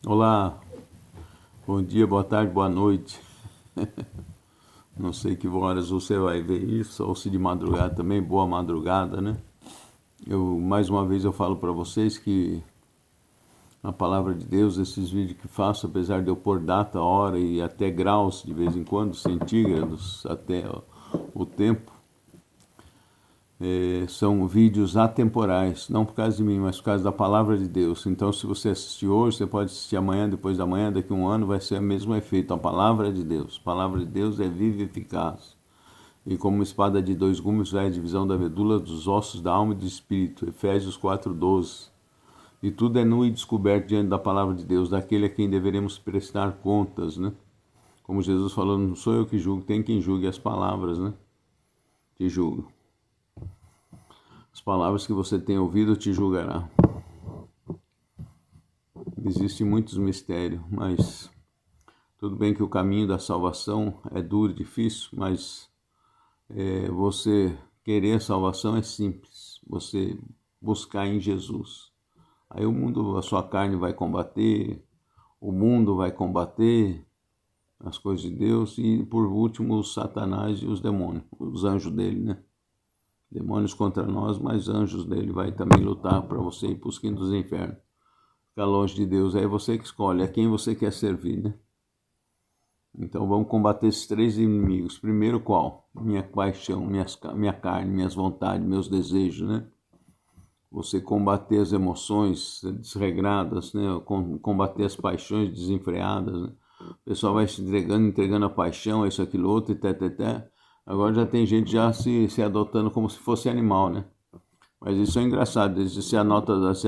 Olá, bom dia, boa tarde, boa noite. Não sei que horas você vai ver isso, ou se de madrugada também, boa madrugada, né? Mais uma vez eu falo para vocês que a palavra de Deus, esses vídeos que faço, apesar de eu pôr data, hora e até graus de vez em quando, centígrados, até o tempo, são vídeos atemporais, não por causa de mim, mas por causa da palavra de Deus. Então, se você assistir hoje, você pode assistir amanhã, depois da manhã, daqui a um ano, vai ser o mesmo efeito. A palavra de Deus. A palavra de Deus é viva e eficaz. E como uma espada de dois gumes vai a divisão da medula dos ossos, da alma e do espírito. Efésios 4:12. E tudo é nu e descoberto diante da palavra de Deus, daquele a quem deveremos prestar contas, né? Como Jesus falou, não sou eu que julgo, tem quem julgue as palavras, né? Que julgam. As palavras que você tem ouvido te julgará. Existem muitos mistérios, mas tudo bem que o caminho da salvação é duro e difícil, mas você querer a salvação é simples. Você buscar em Jesus. Aí o mundo, a sua carne vai combater, o mundo vai combater as coisas de Deus e, por último, o Satanás e os demônios, os anjos dele, né? Demônios contra nós, mas anjos dele vai também lutar para você ir para os quintos dos infernos. Ficar longe de Deus, é você que escolhe, a quem você quer servir, né? Então vamos combater esses três inimigos. Primeiro qual? Minha paixão, minha carne, minhas vontades, meus desejos, né? Você combater as emoções desregradas, né? Combater as paixões desenfreadas, né? O pessoal vai se entregando a paixão, isso, aquilo, outro, e té. Agora já tem gente já se adotando como se fosse animal, né? Mas isso é engraçado, eles se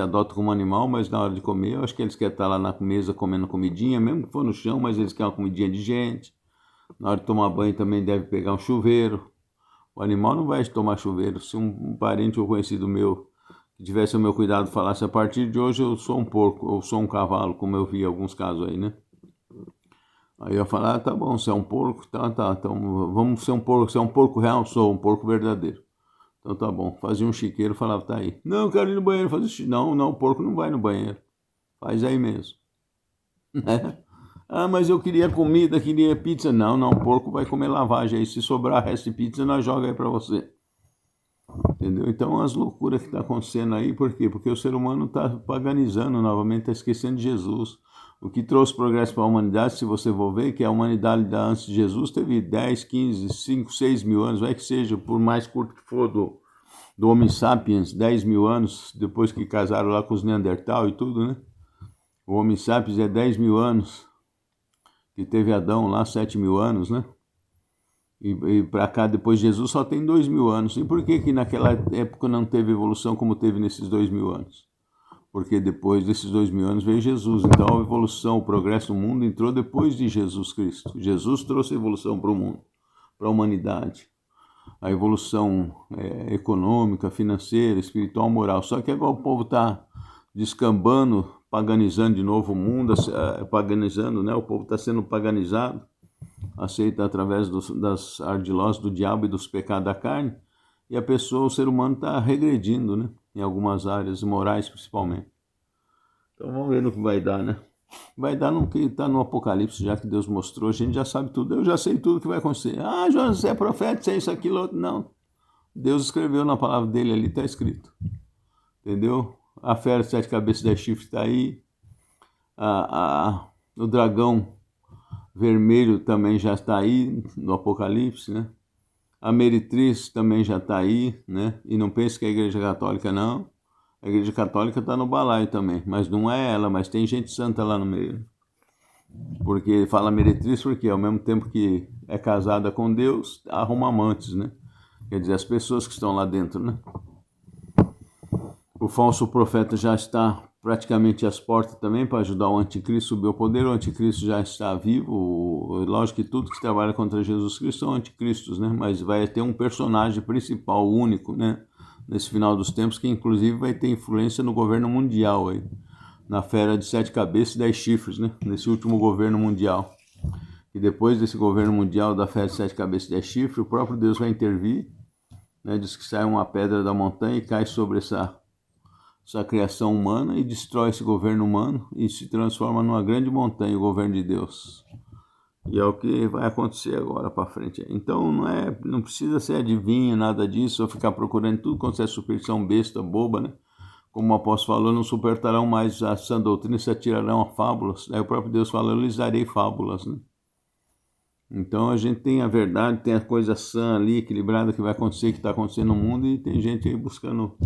adotam como animal, mas na hora de comer, eu acho que eles querem estar lá na mesa comendo comidinha, mesmo que for no chão, mas eles querem uma comidinha de gente. Na hora de tomar banho também deve pegar um chuveiro. O animal não vai tomar chuveiro. Se um parente ou conhecido meu que tivesse o meu cuidado falasse, a partir de hoje eu sou um porco, ou sou um cavalo, como eu vi em alguns casos aí, né? Aí eu ia falar, tá bom, você é um porco, tá, então vamos ser um porco, você é um porco real, sou um porco verdadeiro. Então tá bom, fazia um chiqueiro, falava, tá aí. Não, eu quero ir no banheiro fazer xixi. Não, o porco não vai no banheiro. Faz aí mesmo. Ah, mas eu queria comida, queria pizza. Não, o porco vai comer lavagem aí. Se sobrar resto de pizza, nós joga aí pra você. Entendeu? Então as loucuras que tá acontecendo aí, por quê? Porque o ser humano tá paganizando novamente, tá esquecendo de Jesus. O que trouxe progresso para a humanidade, se você for ver, que a humanidade antes de Jesus teve 10, 15, 5, 6 mil anos, vai que seja, por mais curto que for do Homo sapiens, 10 mil anos, depois que casaram lá com os Neandertal e tudo, né? O Homo sapiens é 10 mil anos, que teve Adão lá, 7 mil anos, né? E para cá, depois de Jesus, só tem 2 mil anos. E por que naquela época não teve evolução como teve nesses 2 mil anos? Porque depois desses 2 mil anos veio Jesus. Então a evolução, o progresso no mundo entrou depois de Jesus Cristo. Jesus trouxe evolução para o mundo, para a humanidade. A evolução econômica, financeira, espiritual, moral. Só que agora o povo está descambando, paganizando de novo o mundo, paganizando, né? O povo está sendo paganizado, aceita através das ardilosas do diabo e dos pecados da carne, e a pessoa, o ser humano, está regredindo, né? Em algumas áreas morais, principalmente. Então vamos ver no que vai dar, né? Vai dar no que está no Apocalipse, já que Deus mostrou, a gente já sabe tudo. Eu já sei tudo que vai acontecer. Ah, Jonas, você é profeta, você é isso, aquilo, outro. Não. Deus escreveu na palavra dele ali, está escrito. Entendeu? A fera de 7 cabeças e 10 chifres está aí. O dragão vermelho também já está aí no Apocalipse, né? A meretriz também já está aí, né? E não pense que é a Igreja Católica, não. A Igreja Católica está no balaio também, mas não é ela, mas tem gente santa lá no meio. Porque fala meretriz porque ao mesmo tempo que é casada com Deus, arruma amantes, né? Quer dizer, as pessoas que estão lá dentro, né? O falso profeta já está praticamente às portas também para ajudar o anticristo a subir ao poder. O anticristo já está vivo. Lógico que tudo que trabalha contra Jesus Cristo são anticristos, né? Mas vai ter um personagem principal, único, né? Nesse final dos tempos, que inclusive vai ter influência no governo mundial aí. Na fera de 7 cabeças e 10 chifres, né? Nesse último governo mundial. E depois desse governo mundial da fera de 7 cabeças e 10 chifres, o próprio Deus vai intervir, né? Diz que sai uma pedra da montanha e cai sobre essa essa criação humana e destrói esse governo humano e se transforma numa grande montanha, o governo de Deus. E é o que vai acontecer agora para frente. Então não precisa ser adivinho, nada disso, ou ficar procurando tudo quanto é superstição besta, boba, né? Como o apóstolo falou, não suportarão mais a sã doutrina, se atirarão a fábulas. Aí o próprio Deus fala, eu lhes darei fábulas, né? Então a gente tem a verdade, tem a coisa sã ali, equilibrada, que vai acontecer, que está acontecendo no mundo, e tem gente aí buscando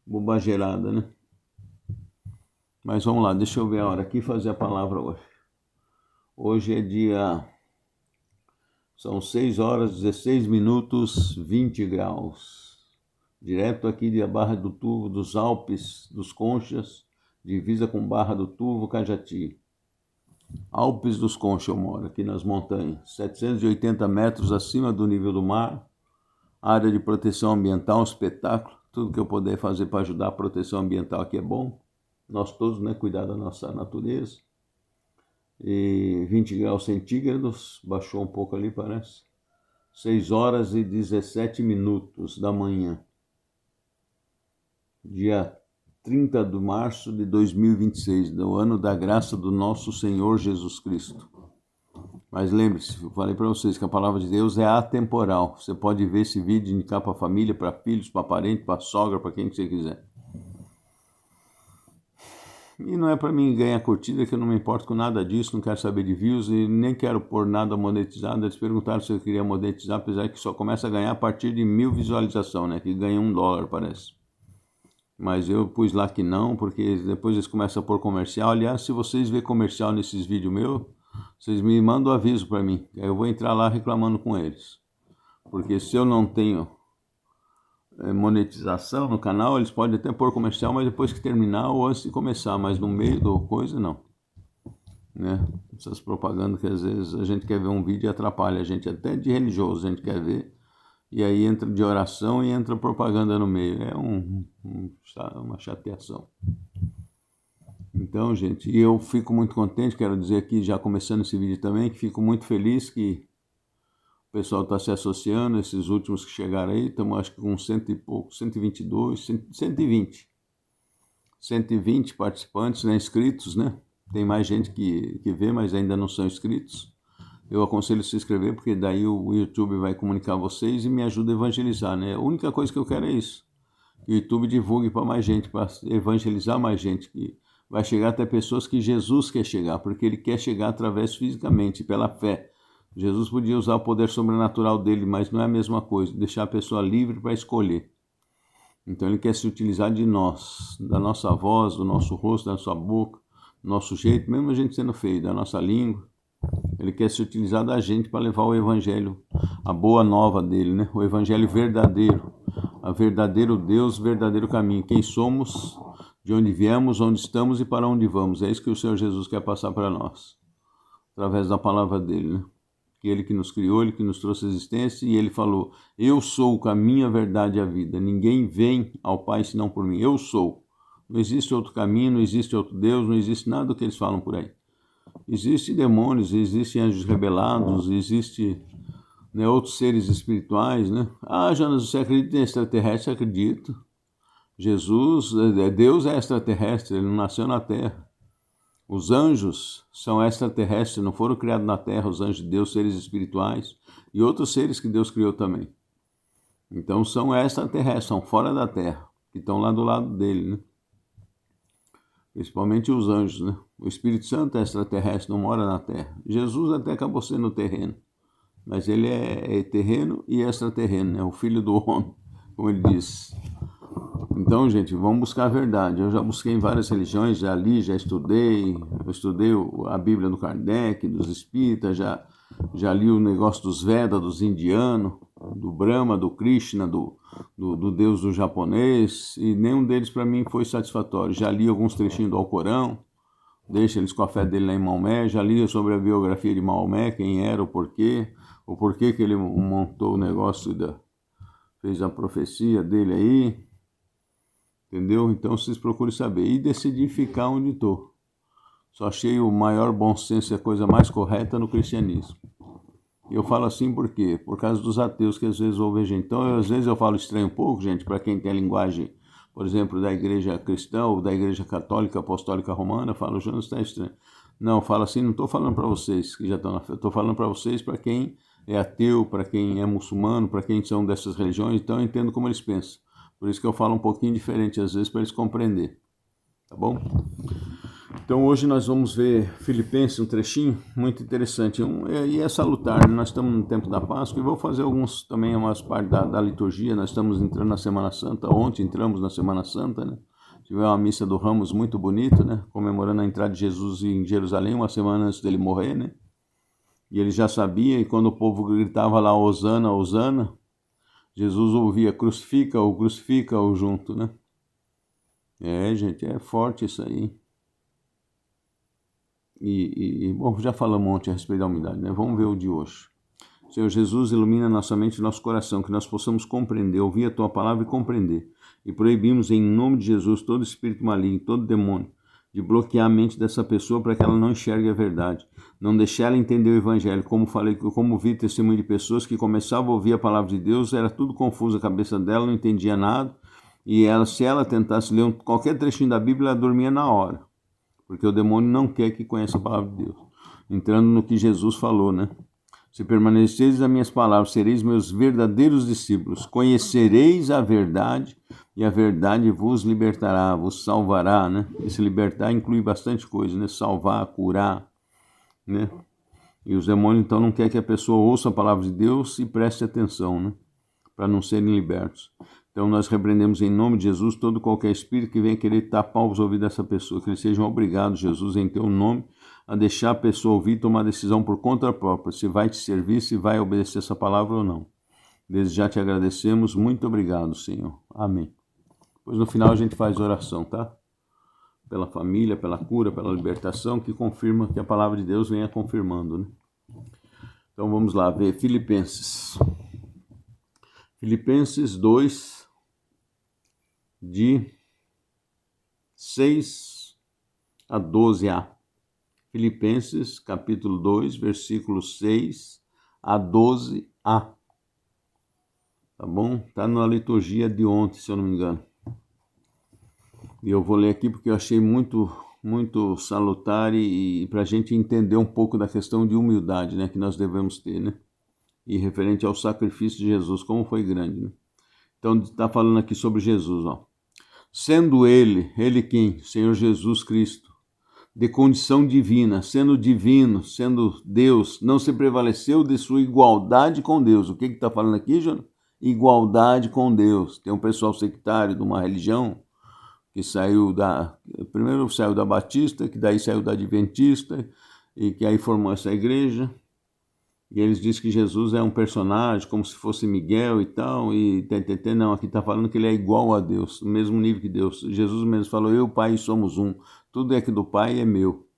bobageirada, né? Mas vamos lá, deixa eu ver a hora aqui e fazer a palavra hoje. Hoje é são 6 horas, 16 minutos, 20 graus. Direto aqui de Barra do Turvo, dos Alpes, dos Conchas, divisa com Barra do Turvo, Cajati. Alpes dos Conchas eu moro, aqui nas montanhas, 780 metros acima do nível do mar, área de proteção ambiental, um espetáculo, tudo que eu puder fazer para ajudar a proteção ambiental aqui é bom, nós todos, né, cuidar da nossa natureza. E 20 graus centígrados, baixou um pouco ali, parece, 6 horas e 17 minutos da manhã, dia 30 de março de 2026, do ano da graça do nosso Senhor Jesus Cristo. Mas lembre-se, eu falei para vocês que a palavra de Deus é atemporal. Você pode ver esse vídeo e indicar para a família, para filhos, para parente, para sogra, para quem que você quiser. E não é para mim ganhar curtida, que eu não me importo com nada disso, não quero saber de views e nem quero pôr nada monetizado. Eles perguntaram se eu queria monetizar, apesar que só começa a ganhar a partir de 1.000 visualizações, né? Que ganha $1, parece. Mas eu pus lá que não, porque depois eles começam a pôr comercial. Aliás, se vocês verem comercial nesses vídeos meus, vocês me mandam aviso para mim. Aí eu vou entrar lá reclamando com eles. Porque se eu não tenho monetização no canal, eles podem até pôr comercial, mas depois que terminar ou antes de começar, mas no meio do coisa, não. Né? Essas propagandas que às vezes a gente quer ver um vídeo e atrapalha a gente, até de religioso a gente quer ver. E aí entra de oração e entra propaganda no meio. É uma chateação. Então, gente, e eu fico muito contente, quero dizer aqui, já começando esse vídeo também, que fico muito feliz que o pessoal está se associando, esses últimos que chegaram aí, estamos acho que com 100 e pouco, 122, 120 participantes, né, inscritos, né? Tem mais gente que vê, mas ainda não são inscritos. Eu aconselho a se inscrever, porque daí o YouTube vai comunicar a vocês e me ajuda a evangelizar, né? A única coisa que eu quero é isso. Que o YouTube divulgue para mais gente, para evangelizar mais gente, que vai chegar até pessoas que Jesus quer chegar, porque ele quer chegar através fisicamente, pela fé. Jesus podia usar o poder sobrenatural dele, mas não é a mesma coisa, deixar a pessoa livre para escolher. Então ele quer se utilizar de nós, da nossa voz, do nosso rosto, da nossa boca, do nosso jeito, mesmo a gente sendo feio, da nossa língua. Ele quer se utilizar da gente para levar o evangelho, a boa nova dele, né? O evangelho verdadeiro, a verdadeiro Deus, verdadeiro caminho. Quem somos, de onde viemos, onde estamos e para onde vamos. É isso que o Senhor Jesus quer passar para nós, através da palavra dele, né? Que ele que nos criou, ele que nos trouxe a existência, e ele falou, eu sou o caminho, a verdade e a vida. Ninguém vem ao Pai senão por mim. Eu sou. Não existe outro caminho, não existe outro Deus, não existe nada do que eles falam por aí. Existem demônios, existem anjos rebelados, existem, né, outros seres espirituais, né? Ah, Jonas, você acredita em extraterrestre? Acredito. Jesus, Deus é extraterrestre, ele não nasceu na Terra. Os anjos são extraterrestres, não foram criados na Terra, os anjos de Deus, seres espirituais, e outros seres que Deus criou também. Então são extraterrestres, são fora da Terra, que estão lá do lado dele, né? Principalmente os anjos, né? O Espírito Santo é extraterrestre, não mora na Terra. Jesus até acabou sendo terreno, mas ele é terreno e extraterreno, é o filho do homem, como ele diz. Então, gente, vamos buscar a verdade. Eu já busquei em várias religiões, já li, já estudei. Eu estudei a Bíblia do Kardec, dos Espíritas, já li o negócio dos Vedas, dos indianos, do Brahma, do Krishna, do Deus do japonês, e nenhum deles para mim foi satisfatório. Já li alguns trechinhos do Alcorão, deixa eles com a fé dele lá em Maomé, já li sobre a biografia de Maomé, quem era, o porquê que ele montou o negócio, fez a profecia dele aí, entendeu? Então vocês procurem saber, e decidi ficar onde estou. Só achei o maior bom senso e a coisa mais correta no cristianismo. E eu falo assim por quê? Por causa dos ateus que às vezes ouvem a gente. Então, às vezes eu falo estranho um pouco, gente, para quem tem a linguagem por exemplo, da igreja cristã ou da igreja católica apostólica romana, fala, o Jonas está estranho. Não, fala assim, não estou falando para vocês que já estão na fé, estou falando para vocês, para quem é ateu, para quem é muçulmano, para quem são dessas religiões, então eu entendo como eles pensam. Por isso que eu falo um pouquinho diferente, às vezes, para eles compreenderem. Tá bom? Então hoje nós vamos ver Filipenses, um trechinho muito interessante. E é salutar, nós estamos no tempo da Páscoa e vou fazer alguns também, umas partes da liturgia. Nós estamos entrando na Semana Santa, ontem entramos na Semana Santa, né? Tivemos uma missa do Ramos muito bonita, né? Comemorando a entrada de Jesus em Jerusalém, uma semana antes dele morrer, né? E ele já sabia, e quando o povo gritava lá, Hosana, Hosana, Jesus ouvia, crucifica-o junto, né? Gente, é forte isso aí. Bom, já falamos ontem a respeito da humildade, né? Vamos ver o de hoje. Senhor Jesus, ilumina nossa mente e nosso coração, que nós possamos compreender, ouvir a Tua palavra e compreender. E proibimos em nome de Jesus todo espírito maligno, todo demônio, de bloquear a mente dessa pessoa para que ela não enxergue a verdade. Não deixar ela entender o Evangelho. Como vi testemunho de pessoas que começavam a ouvir a palavra de Deus, era tudo confuso a cabeça dela, não entendia nada. E se ela tentasse ler qualquer trechinho da Bíblia, ela dormia na hora. Porque o demônio não quer que conheça a palavra de Deus. Entrando no que Jesus falou, né? Se permanecereis nas minhas palavras, sereis meus verdadeiros discípulos. Conhecereis a verdade e a verdade vos libertará, vos salvará, né? Esse libertar inclui bastante coisa, né? Salvar, curar, né? E os demônios, então, não querem que a pessoa ouça a palavra de Deus e preste atenção, né? Para não serem libertos. Então, nós repreendemos em nome de Jesus todo qualquer espírito que venha querer tapar os ouvidos dessa pessoa, que eles sejam obrigados, Jesus, em teu nome, a deixar a pessoa ouvir e tomar decisão por conta própria, se vai te servir, se vai obedecer essa palavra ou não. Desde já te agradecemos, muito obrigado, Senhor. Amém. Depois, no final, a gente faz oração, tá? Pela família, pela cura, pela libertação, que confirma que a palavra de Deus venha confirmando, né? Então, vamos lá ver Filipenses. Filipenses 2, de 6 a 12a. Filipenses, capítulo 2, versículos 6 a 12a. Tá bom? Tá na liturgia de ontem, se eu não me engano. E eu vou ler aqui porque eu achei muito salutar e para a gente entender um pouco da questão de humildade, né, que nós devemos ter, né? E referente ao sacrifício de Jesus, como foi grande, né? Então, está falando aqui sobre Jesus, ó. Sendo ele quem? Senhor Jesus Cristo, de condição divina, sendo divino, sendo Deus, não se prevaleceu de sua igualdade com Deus. O que está falando aqui, Jonas? Igualdade com Deus. Tem um pessoal sectário de uma religião que primeiro saiu da Batista, que daí saiu da Adventista, e que aí formou essa igreja. E eles dizem que Jesus é um personagem, como se fosse Miguel e tal, não, aqui está falando que ele é igual a Deus, no mesmo nível que Deus. Jesus mesmo falou, eu e o Pai somos um, tudo é que do Pai é meu.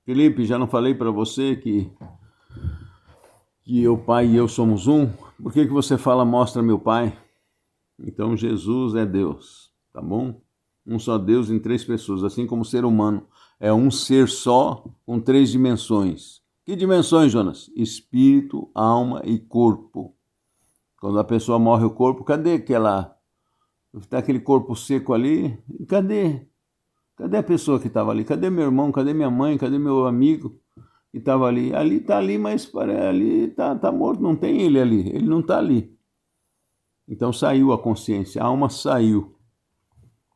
Felipe, já não falei para você que o Pai e eu somos um? Por que você fala, mostra meu Pai? Então Jesus é Deus, tá bom? Um só Deus em três pessoas, assim como o ser humano é um ser só com três dimensões. Que dimensões, Jonas? Espírito, alma e corpo. Quando a pessoa morre o corpo, cadê aquela... Está aquele corpo seco ali? Cadê? Cadê a pessoa que estava ali? Cadê meu irmão? Cadê minha mãe? Cadê meu amigo que estava ali? Ali está ali, mas ali está morto. Não tem ele ali. Ele não está ali. Então saiu a consciência. A alma saiu,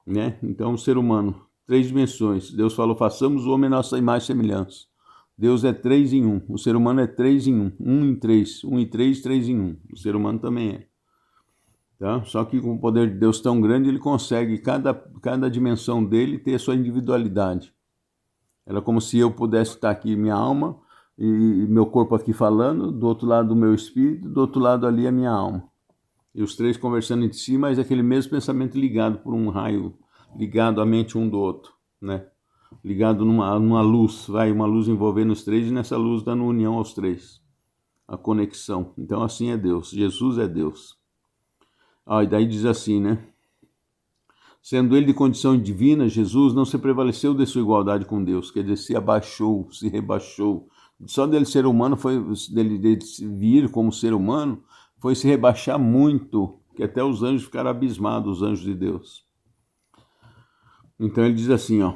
né? Então o ser humano, três dimensões. Deus falou, façamos o homem a nossa imagem e semelhança. Deus é 3 em 1, o ser humano é 3 em 1, 1 em 3, 1 em 3, 3 em 1, o ser humano também é. Tá? Só que com o poder de Deus tão grande, ele consegue, cada dimensão dele ter a sua individualidade. Era como se eu pudesse estar aqui, minha alma, e meu corpo aqui falando, do outro lado o meu espírito, do outro lado ali a minha alma. E os três conversando entre si, mas aquele mesmo pensamento ligado por um raio, ligado à mente um do outro, né? Ligado numa luz, uma luz envolvendo os três, e nessa luz dando união aos três, a conexão. Então assim é Deus, Jesus é Deus. E daí diz assim, né? Sendo ele de condição divina, Jesus não se prevaleceu de sua igualdade com Deus, quer dizer, se abaixou, se rebaixou. Só dele ser humano, dele vir como ser humano, foi se rebaixar muito, que até os anjos ficaram abismados, os anjos de Deus. Então ele diz assim, ó,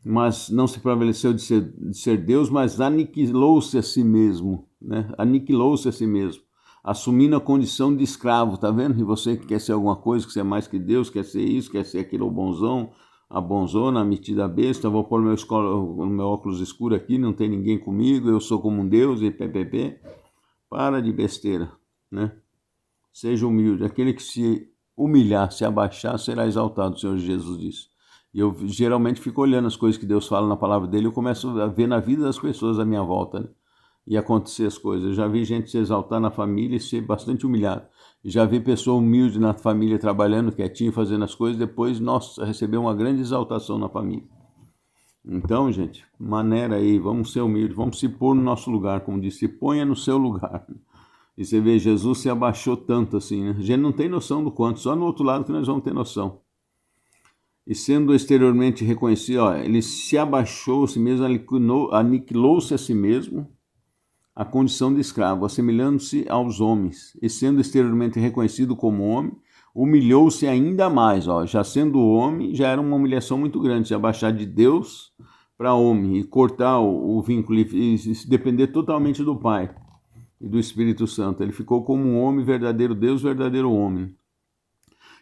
mas não se prevaleceu de ser Deus, mas aniquilou-se a si mesmo, né? Aniquilou-se a si mesmo, assumindo a condição de escravo, tá vendo? E você que quer ser alguma coisa, que você é mais que Deus, quer ser isso, quer ser aquilo, o bonzão, a bonzona, a metida besta, vou pôr meu óculos escuro aqui, não tem ninguém comigo, eu sou como um Deus e ppp. Para de besteira, né? Seja humilde, aquele que se humilhar, se abaixar, será exaltado, o Senhor Jesus disse. E eu geralmente fico olhando as coisas que Deus fala na palavra dele, eu começo a ver na vida das pessoas à minha volta, né? E acontecer as coisas. Eu já vi gente se exaltar na família e ser bastante humilhado. Já vi pessoa humilde na família trabalhando quietinho, fazendo as coisas, depois, nossa, recebeu uma grande exaltação na família. Então, gente, maneira aí, vamos ser humildes, vamos se pôr no nosso lugar, como disse, se ponha no seu lugar. E você vê, Jesus se abaixou tanto assim, né? A gente não tem noção do quanto, só no outro lado que nós vamos ter noção. E sendo exteriormente reconhecido, ó, ele se abaixou a si mesmo, aniquilou-se a si mesmo, a condição de escravo, assemelhando-se aos homens. E sendo exteriormente reconhecido como homem, humilhou-se ainda mais. Ó, já sendo homem, já era uma humilhação muito grande, se abaixar de Deus para homem e cortar o vínculo e se depender totalmente do Pai e do Espírito Santo. Ele ficou como um homem, verdadeiro Deus, verdadeiro homem.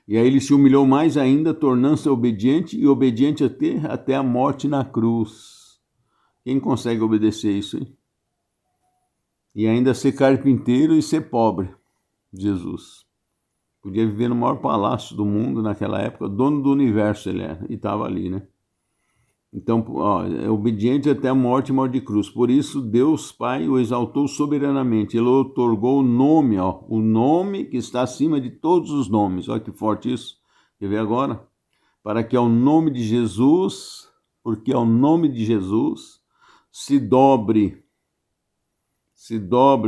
E aí ele se humilhou mais ainda, tornando-se obediente e obediente até a morte na cruz. Quem consegue obedecer isso, hein? E ainda ser carpinteiro e ser pobre, Jesus. Podia viver no maior palácio do mundo naquela época, dono do universo ele era, e estava ali, né? Então, ó, é obediente até a morte e morte de cruz. Por isso, Deus Pai o exaltou soberanamente. Ele otorgou o nome, ó, o nome que está acima de todos os nomes. Olha que forte isso. Quer ver agora? Para que ao nome de Jesus, porque ao nome de Jesus se dobre,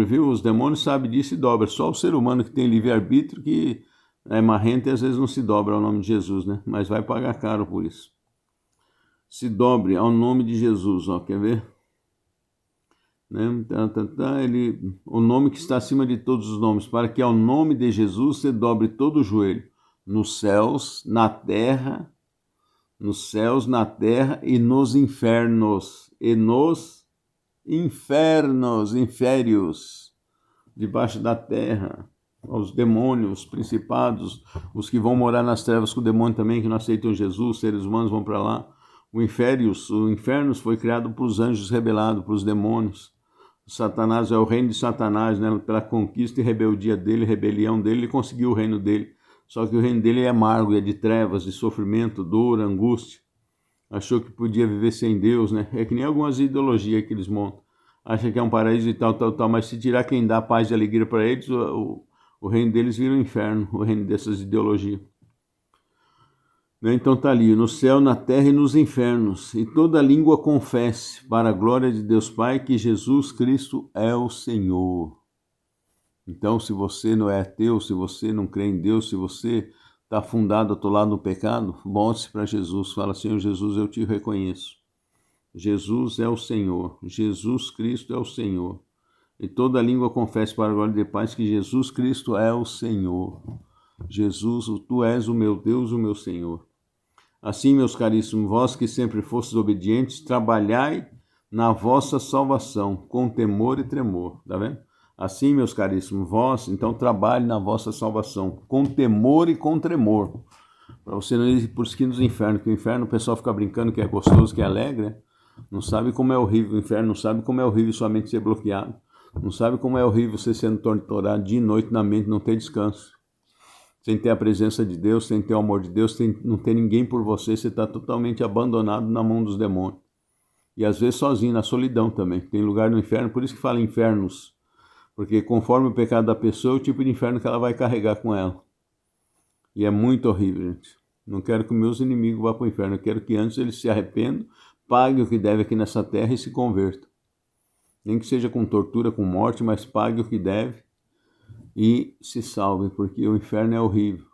viu? Os demônios sabem disso e dobra. Só o ser humano que tem livre-arbítrio que é marrento e às vezes não se dobra ao nome de Jesus, né? Mas vai pagar caro por isso. Se dobre ao nome de Jesus, ó, quer ver? Né? O nome que está acima de todos os nomes, para que ao nome de Jesus se dobre todo o joelho, nos céus, na terra e nos infernos, inférios, debaixo da terra, os demônios, os principados, os que vão morar nas trevas com o demônio também, que não aceitam Jesus, seres humanos vão para lá. O inferno foi criado para os anjos rebelados, para os demônios. O Satanás é o reino de Satanás, né? Pela conquista e rebeldia dele, rebelião dele, ele conseguiu o reino dele. Só que o reino dele é amargo, é de trevas, de sofrimento, dor, angústia. Achou que podia viver sem Deus, né? É que nem algumas ideologias que eles montam. Acha que é um paraíso e tal, mas se tirar quem dá paz e alegria para eles, o reino deles vira um inferno, o reino dessas ideologias. Então está ali, no céu, na terra e nos infernos, e toda língua confesse, para a glória de Deus Pai, que Jesus Cristo é o Senhor. Então, se você não é ateu, se você não crê em Deus, se você está afundado, atolado no pecado, volte-se para Jesus, fala, Senhor Jesus, eu te reconheço. Jesus é o Senhor, Jesus Cristo é o Senhor. E toda língua confesse para a glória de Pai que Jesus Cristo é o Senhor. Jesus, tu és o meu Deus, o meu Senhor. Assim, meus caríssimos, vós que sempre fostes obedientes, trabalhai na vossa salvação, com temor e tremor. Tá vendo? Assim, meus caríssimos, vós, então, trabalhe na vossa salvação, com temor e com tremor. Para você não ir por esquinas do inferno, que o inferno o pessoal fica brincando que é gostoso, que é alegre, né? Não sabe como é horrível o inferno, não sabe como é horrível sua mente ser bloqueada, não sabe como é horrível você sendo torturado dia e noite na mente, não ter descanso. Sem ter a presença de Deus, sem ter o amor de Deus, não ter ninguém por você, você está totalmente abandonado na mão dos demônios. E às vezes sozinho, na solidão também. Tem lugar no inferno, por isso que fala infernos. Porque conforme o pecado da pessoa, é o tipo de inferno que ela vai carregar com ela. E é muito horrível, gente. Não quero que meus inimigos vá para o inferno. Eu quero que antes eles se arrependam, paguem o que deve aqui nessa terra e se convertam. Nem que seja com tortura, com morte, mas pague o que deve e se salvem, porque o inferno é horrível.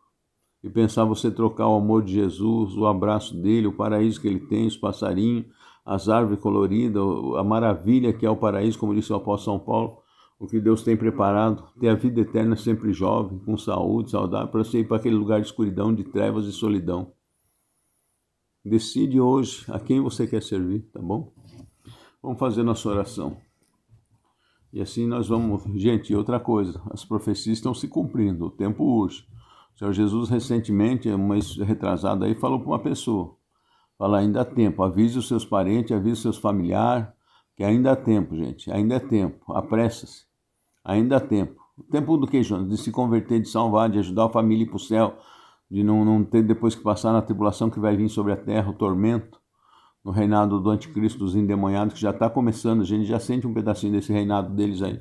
E pensar você trocar o amor de Jesus, o abraço dele, o paraíso que ele tem, os passarinhos, as árvores coloridas, a maravilha que é o paraíso, como disse o apóstolo São Paulo, o que Deus tem preparado, ter a vida eterna sempre jovem, com saúde, saudável, para você ir para aquele lugar de escuridão, de trevas e solidão. Decide hoje a quem você quer servir, tá bom? Vamos fazer nossa oração. E assim nós vamos... Gente, outra coisa, as profecias estão se cumprindo, o tempo urge. O Senhor Jesus recentemente, um mês retrasado aí, falou para uma pessoa, fala, ainda há tempo, avise os seus parentes, avise os seus familiares, que ainda há tempo, gente, ainda é tempo, apressa-se, ainda há tempo. O tempo do que, Jonas? De se converter, de salvar, de ajudar a família a ir para o céu, de não ter depois que passar na tribulação que vai vir sobre a terra, o tormento, no reinado do anticristo, dos endemoniados, que já está começando, a gente já sente um pedacinho desse reinado deles aí,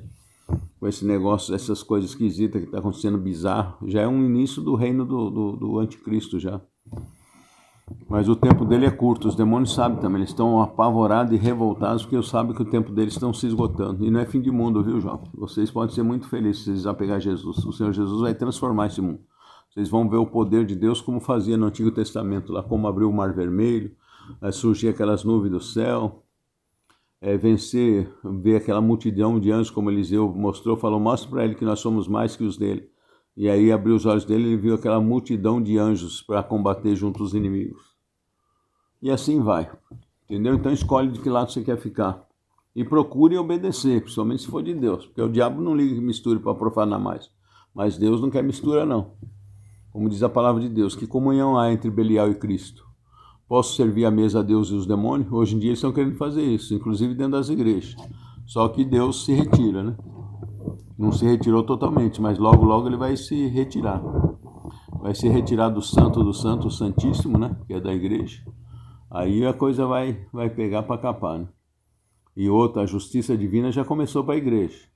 com esse negócio, essas coisas esquisitas que está acontecendo, bizarro, já é um início do reino do anticristo já. Mas o tempo dele é curto, os demônios sabem também, eles estão apavorados e revoltados porque eles sabem que o tempo deles estão se esgotando. E não é fim de mundo, viu, jovem? Vocês podem ser muito felizes se vocês apegar a Jesus. O Senhor Jesus vai transformar esse mundo. Vocês vão ver o poder de Deus como fazia no Antigo Testamento, lá como abriu o Mar Vermelho, surgir aquelas nuvens do céu, vencer, ver aquela multidão de anjos como Eliseu mostrou, falou, mostra para ele que nós somos mais que os dele. E aí abriu os olhos dele e ele viu aquela multidão de anjos para combater junto os inimigos. E assim vai, entendeu? Então escolhe de que lado você quer ficar. E procure obedecer, principalmente se for de Deus. Porque o diabo não liga que misture para profanar mais. Mas Deus não quer mistura não. Como diz a palavra de Deus, que comunhão há entre Belial e Cristo? Posso servir à mesa a Deus e os demônios? Hoje em dia eles estão querendo fazer isso, inclusive dentro das igrejas. Só que Deus se retira, né? Não se retirou totalmente, mas logo, logo ele vai se retirar. Vai se retirar do Santo, o Santíssimo, né? Que é da igreja. Aí a coisa vai pegar para capar, né? E outra, a justiça divina já começou para a igreja.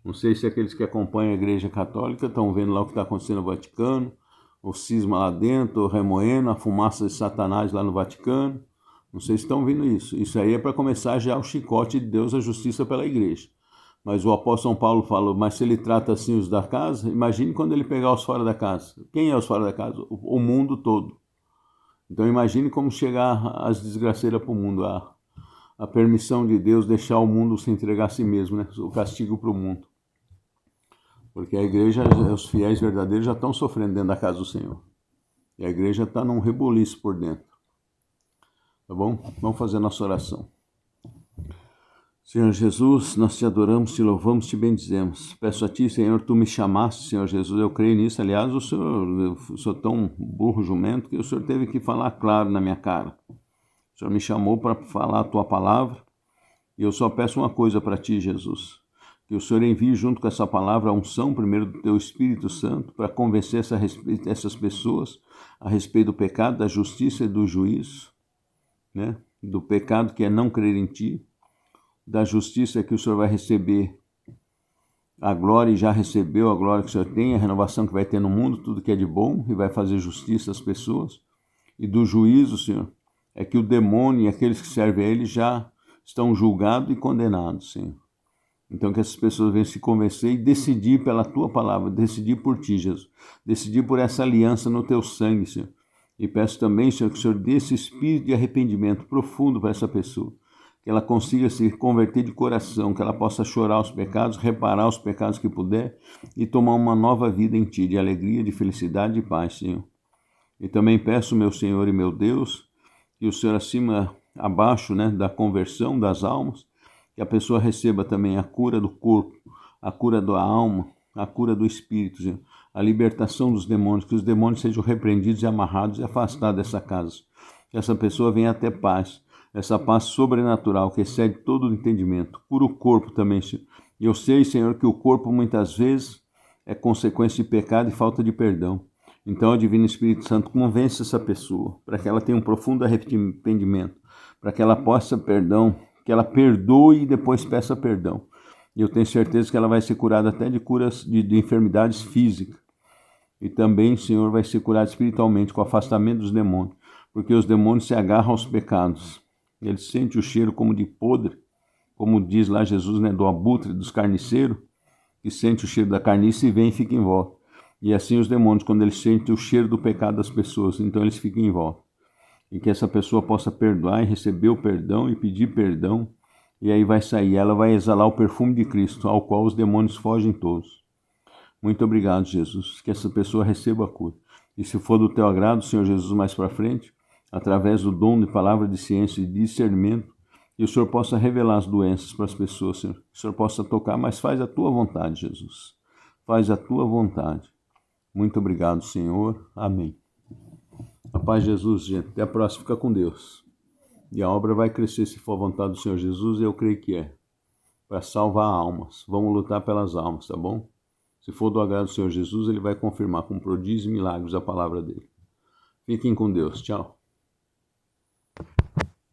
Não sei se aqueles que acompanham a igreja católica estão vendo lá o que está acontecendo no Vaticano, o cisma lá dentro, o remoendo, a fumaça de Satanás lá no Vaticano. Não sei se estão vendo isso. Isso aí é para começar já o chicote de Deus, a justiça pela igreja. Mas o apóstolo São Paulo falou, mas se ele trata assim os da casa, imagine quando ele pegar os fora da casa. Quem é os fora da casa? O mundo todo. Então imagine como chegar as desgraceiras para o mundo, a permissão de Deus deixar o mundo se entregar a si mesmo, né? O castigo para o mundo. Porque a igreja, os fiéis verdadeiros já estão sofrendo dentro da casa do Senhor. E a igreja está num rebuliço por dentro. Tá bom? Vamos fazer a nossa oração. Senhor Jesus, nós te adoramos, te louvamos, te bendizemos. Peço a ti, Senhor, tu me chamaste, Senhor Jesus, eu creio nisso. Aliás, eu sou tão burro, jumento, que o Senhor teve que falar claro na minha cara. O Senhor me chamou para falar a tua palavra e eu só peço uma coisa para ti, Jesus. Que o Senhor envie junto com essa palavra a unção, primeiro do teu Espírito Santo, para convencer essas pessoas a respeito do pecado, da justiça e do juízo, né? Do pecado que é não crer em ti, da justiça que o Senhor vai receber a glória e já recebeu a glória que o Senhor tem, a renovação que vai ter no mundo, tudo que é de bom e vai fazer justiça às pessoas. E do juízo, Senhor, é que o demônio e aqueles que servem a ele já estão julgados e condenados, Senhor. Então que essas pessoas venham se convencer e decidir pela tua palavra, decidir por ti, Jesus. Decidir por essa aliança no teu sangue, Senhor. E peço também, Senhor, que o Senhor dê esse espírito de arrependimento profundo para essa pessoa. Que ela consiga se converter de coração, que ela possa chorar os pecados, reparar os pecados que puder e tomar uma nova vida em ti, de alegria, de felicidade e paz, Senhor. E também peço, meu Senhor e meu Deus, que o Senhor abaixo, né, da conversão das almas, que a pessoa receba também a cura do corpo, a cura da alma, a cura do espírito, Senhor, a libertação dos demônios, que os demônios sejam repreendidos e amarrados e afastados dessa casa. Que essa pessoa venha a ter paz. Essa paz sobrenatural que excede todo o entendimento. Cura o corpo também, Senhor. E eu sei, Senhor, que o corpo muitas vezes é consequência de pecado e falta de perdão. Então, o Divino Espírito Santo convence essa pessoa para que ela tenha um profundo arrependimento, para que ela possa perdão, que ela perdoe e depois peça perdão. E eu tenho certeza que ela vai ser curada até de curas de enfermidades físicas. E também, Senhor, vai ser curada espiritualmente com o afastamento dos demônios, porque os demônios se agarram aos pecados. Eles sentem o cheiro como de podre, como diz lá Jesus, né, do abutre, dos carniceiros, que sente o cheiro da carniça e vem e fica em volta. E assim os demônios, quando eles sentem o cheiro do pecado das pessoas, então eles ficam em volta. E que essa pessoa possa perdoar e receber o perdão e pedir perdão, e aí vai sair, ela vai exalar o perfume de Cristo, ao qual os demônios fogem todos. Muito obrigado, Jesus, que essa pessoa receba a cura. E se for do teu agrado, Senhor Jesus, mais para frente, através do dom de palavra de ciência e discernimento, que o Senhor possa revelar as doenças para as pessoas, Senhor. Que o Senhor possa tocar, mas faz a tua vontade, Jesus. Faz a tua vontade. Muito obrigado, Senhor. Amém. A paz de Jesus, gente. Até a próxima. Fica com Deus. E a obra vai crescer se for a vontade do Senhor Jesus, e eu creio que é. Para salvar almas. Vamos lutar pelas almas, tá bom? Se for do agrado do Senhor Jesus, Ele vai confirmar com prodígios e milagres a palavra dele. Fiquem com Deus. Tchau.